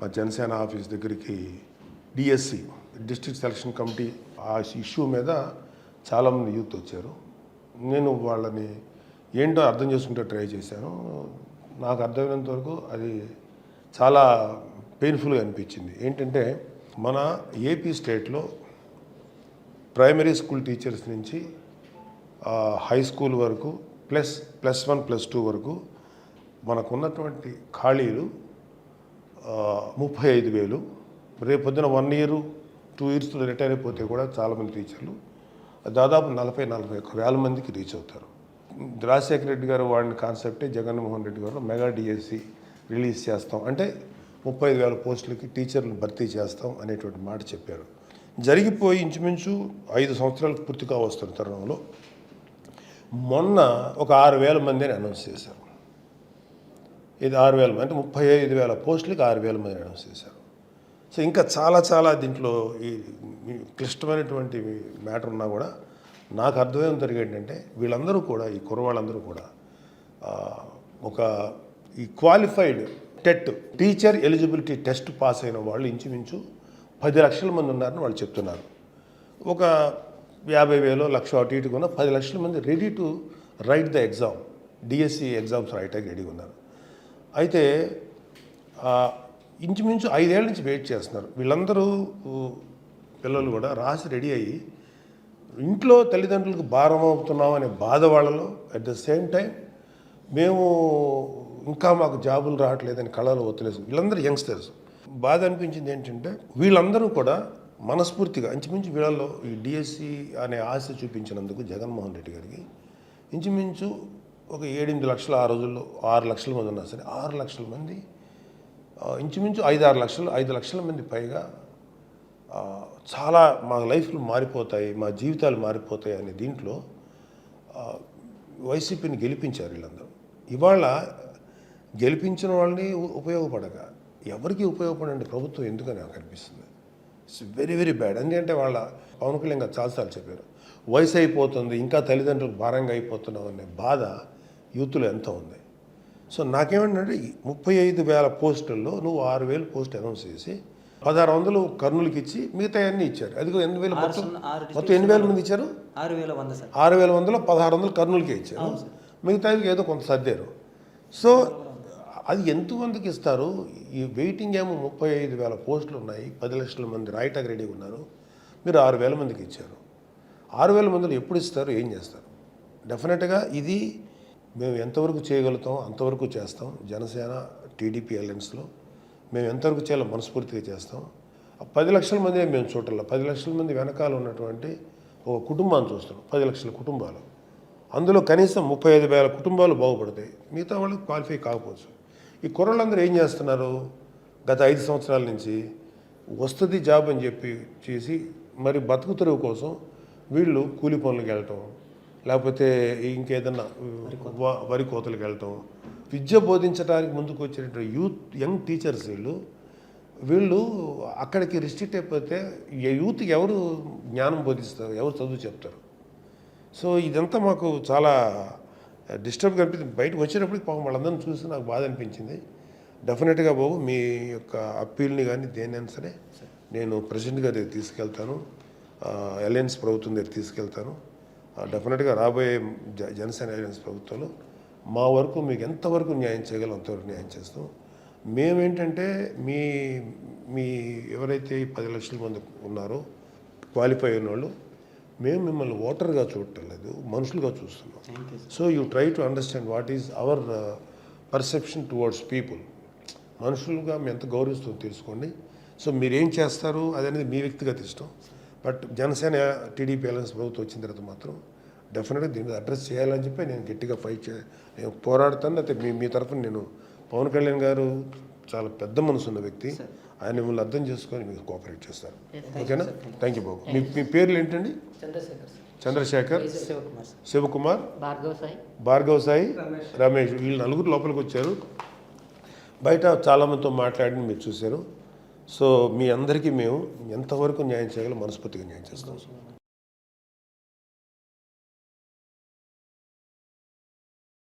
మా జనసేన ఆఫీస్ దగ్గరికి DSC district selection committee ఆ ఇష్యూ మీద చాలామంది యూత్ వచ్చారు. నేను వాళ్ళని ఏంటో అర్థం చేసుకుంటే ట్రై చేశాను. నాకు అర్థమైనంత వరకు అది చాలా పెయిన్ఫుల్గా అనిపించింది. ఏంటంటే మన ఏపీ స్టేట్లో ప్రైమరీ స్కూల్ టీచర్స్ నుంచి హై స్కూల్ వరకు +1 +2 వరకు మనకున్నటువంటి ఖాళీలు 35,000. రేపొద్దున 1 year 2 years రిటైర్ అయిపోతే కూడా చాలామంది టీచర్లు దాదాపు 40,000 మందికి రీచ్ అవుతారు. రాజశేఖర రెడ్డి గారు వాడిన కాన్సెప్టే జగన్మోహన్ రెడ్డి గారు మెగా డిఎస్సి రిలీజ్ చేస్తాం అంటే 35,000 పోస్టులకి టీచర్లు భర్తీ చేస్తాం అనేటువంటి మాట చెప్పారు. జరిగిపోయి ఇంచుమించు 5 సంవత్సరాలకు పూర్తిగా వస్తున్న తరుణంలో మొన్న ఒక 6,000 మందిని అనౌన్స్ చేశారు. ఇది 6,000 మంది అంటే 35,000 పోస్టులకి 6,000 మందిని అనౌన్స్ చేశారు. సో ఇంకా చాలా దీంట్లో ఈ క్లిష్టమైనటువంటి మ్యాటర్ ఉన్నా కూడా నాకు అర్థమేం జరిగేంటంటే వీళ్ళందరూ కూడా ఈ కుర్రవాళ్ళందరూ కూడా ఒక ఈ qualified TET teacher eligibility test pass అయిన వాళ్ళు ఇంచుమించు 10 లక్షల మంది ఉన్నారని వాళ్ళు చెప్తున్నారు. ఒక 50,000 లక్ష అటు ఇటుగా ఉన్న 10 లక్షల మంది ready to write the exam DSC exams రైటానికి రెడీగా ఉన్నారు. అయితే ఇంచుమించు 5 ఏళ్ళ నుంచి వెయిట్ చేస్తున్నారు. వీళ్ళందరూ పిల్లలు కూడా రాసి రెడీ అయ్యి ఇంట్లో తల్లిదండ్రులకు భారం అవుతున్నాం అనే బాధ వాళ్ళలో అట్ ద సేమ్ టైం మేము ఇంకా మాకు జాబులు రావట్లేదని కళలో ఒత్తిలేసు వీళ్ళందరూ యంగ్స్టర్స్. బాధ అనిపించింది ఏంటంటే వీళ్ళందరూ కూడా మనస్ఫూర్తిగా ఇంచుమించు వీళ్ళలో ఈ డిఎస్సి అనే ఆశ చూపించినందుకు జగన్మోహన్ రెడ్డి గారికి ఇంచుమించు ఒక 7-8 లక్షలు ఆ రోజుల్లో 6 లక్షల మంది ఉన్నారు సరే 6 లక్షల మంది ఇంచుమించు 5 లక్షల మంది పైగా చాలా మా లైఫ్లు మారిపోతాయి మా జీవితాలు మారిపోతాయి అనే దీంట్లో వైసీపీని గెలిపించారు వీళ్ళందరూ. ఇవాళ గెలిపించిన వాళ్ళని ఉపయోగపడక ఎవరికి ఉపయోగపడండి ప్రభుత్వం ఎందుకని నాకు అనిపిస్తుంది. It's very bad. ఎందుకంటే వాళ్ళ పవన్ కళ్యాణ్ గారు చాలాసార్లు చెప్పారు వయసు అయిపోతుంది ఇంకా తల్లిదండ్రులకు భారంగా అయిపోతున్నాం అనే బాధ యూత్లో ఎంత ఉంది. సో నాకేమంటే 35,000 పోస్టుల్లో నువ్వు 6,000 పోస్ట్ అనౌన్స్ చేసి 1,600 కర్నూలుకి ఇచ్చి మిగతా అన్నీ ఇచ్చారు. అది 8,000 మొత్తం 8,000 మంది ఇచ్చారు. 6,100లో 1,600 కర్నూలుకే ఇచ్చారు. మిగతాకి ఏదో కొంత సర్దారు. సో అది ఎంతమందికి ఇస్తారు? ఈ వెయిటింగ్ ఏమో 35,000 పోస్టులు ఉన్నాయి. 10 లక్షల మంది రాయటానికి రెడీగా ఉన్నారు. మీరు 6,000 మందికి ఇచ్చారు. 6,000 మందిని ఎప్పుడు ఇస్తారు? ఏం చేస్తారు? డెఫినెట్గా ఇది మేము ఎంతవరకు చేయగలుగుతాం అంతవరకు చేస్తాం. జనసేన టీడీపీ అలయన్స్లో మేము ఎంతవరకు చేయాలో మనస్ఫూర్తిగా చేస్తాం. 10 లక్షల మంది మేము చూడాలి. 10 లక్షల మంది వెనకాల ఉన్నటువంటి ఒక కుటుంబాన్ని చూస్తున్నాం. 10 లక్షల కుటుంబాలు, అందులో కనీసం 35,000 కుటుంబాలు బాగుపడతాయి. మిగతా వాళ్ళు క్వాలిఫై కాకపోవచ్చు. ఈ కుర్రలందరూ ఏం చేస్తున్నారు? గత 5 సంవత్సరాల నుంచి వస్తుంది జాబ్ అని చెప్పి చేసి మరి బతుకు తెరువు కోసం వీళ్ళు కూలి పనులకు వెళ్ళటం లేకపోతే ఇంకేదన్నా వరి కోతలకు వెళ్ళటం విద్య బోధించడానికి ముందుకు వచ్చినటువంటి యంగ్ టీచర్స్ వీళ్ళు అక్కడికి రిస్ట్రిక్ట్ అయిపోతే యూత్కి ఎవరు జ్ఞానం బోధిస్తారు? ఎవరు చదువు చెప్తారు? సో ఇదంతా మాకు చాలా డిస్టర్బ్గా అనిపించింది. బయటకు వచ్చినప్పటికి పాపం వాళ్ళందరినీ చూసి నాకు బాధ అనిపించింది. డెఫినెట్గా బాబు మీ యొక్క అప్పీల్ని కానీ దేనైనా సరే నేను ప్రెసిడెంట్ గారి దగ్గర తీసుకెళ్తాను, అలయన్స్ ప్రభుత్వం దగ్గర తీసుకెళ్తాను. డెఫినెట్గా రాబోయే జనసేన అలయన్స్ ప్రభుత్వంలో మా వరకు మీకు ఎంతవరకు న్యాయం చేయగలం అంతవరకు న్యాయం చేస్తాం. మేమేంటంటే మీ ఎవరైతే 10 లక్షల మంది ఉన్నారో క్వాలిఫై అయిన వాళ్ళు మేము మిమ్మల్ని ఓటర్గా చూడటం లేదు, మనుషులుగా చూస్తున్నాం. So you try to understand what is our perception towards people. మనుషులుగా మేము ఎంత గౌరవిస్తుందో తెలుసుకోండి. సో మీరేం చేస్తారు అదనేది మీ వ్యక్తిగత ఇష్టం. బట్ జనసేన టీడీపీ అలయన్స్ ప్రభుత్వం వచ్చిన తర్వాత మాత్రం డెఫినెట్గా దీన్ని అడ్రస్ చేయాలని చెప్పి నేను గట్టిగా నేను పోరాడతాను. అయితే మీ తరఫున నేను పవన్ కళ్యాణ్ గారు చాలా పెద్ద మనసు ఉన్న వ్యక్తి, ఆయన మిమ్మల్ని అర్థం చేసుకొని మీకు కోఆపరేట్ చేస్తారు. ఓకేనా? థ్యాంక్ యూ బాబు. మీ పేర్లు ఏంటండి? చంద్రశేఖర్, శివకుమార్, భార్గవ్ సాయి, రమేష్. వీళ్ళు 4 లోపలికి వచ్చారు. బయట చాలామందితో మాట్లాడి మీరు చూశారు. సో మీ అందరికీ మేము ఎంతవరకు న్యాయం చేయగలం మనస్ఫూర్తిగా న్యాయం చేస్తాం.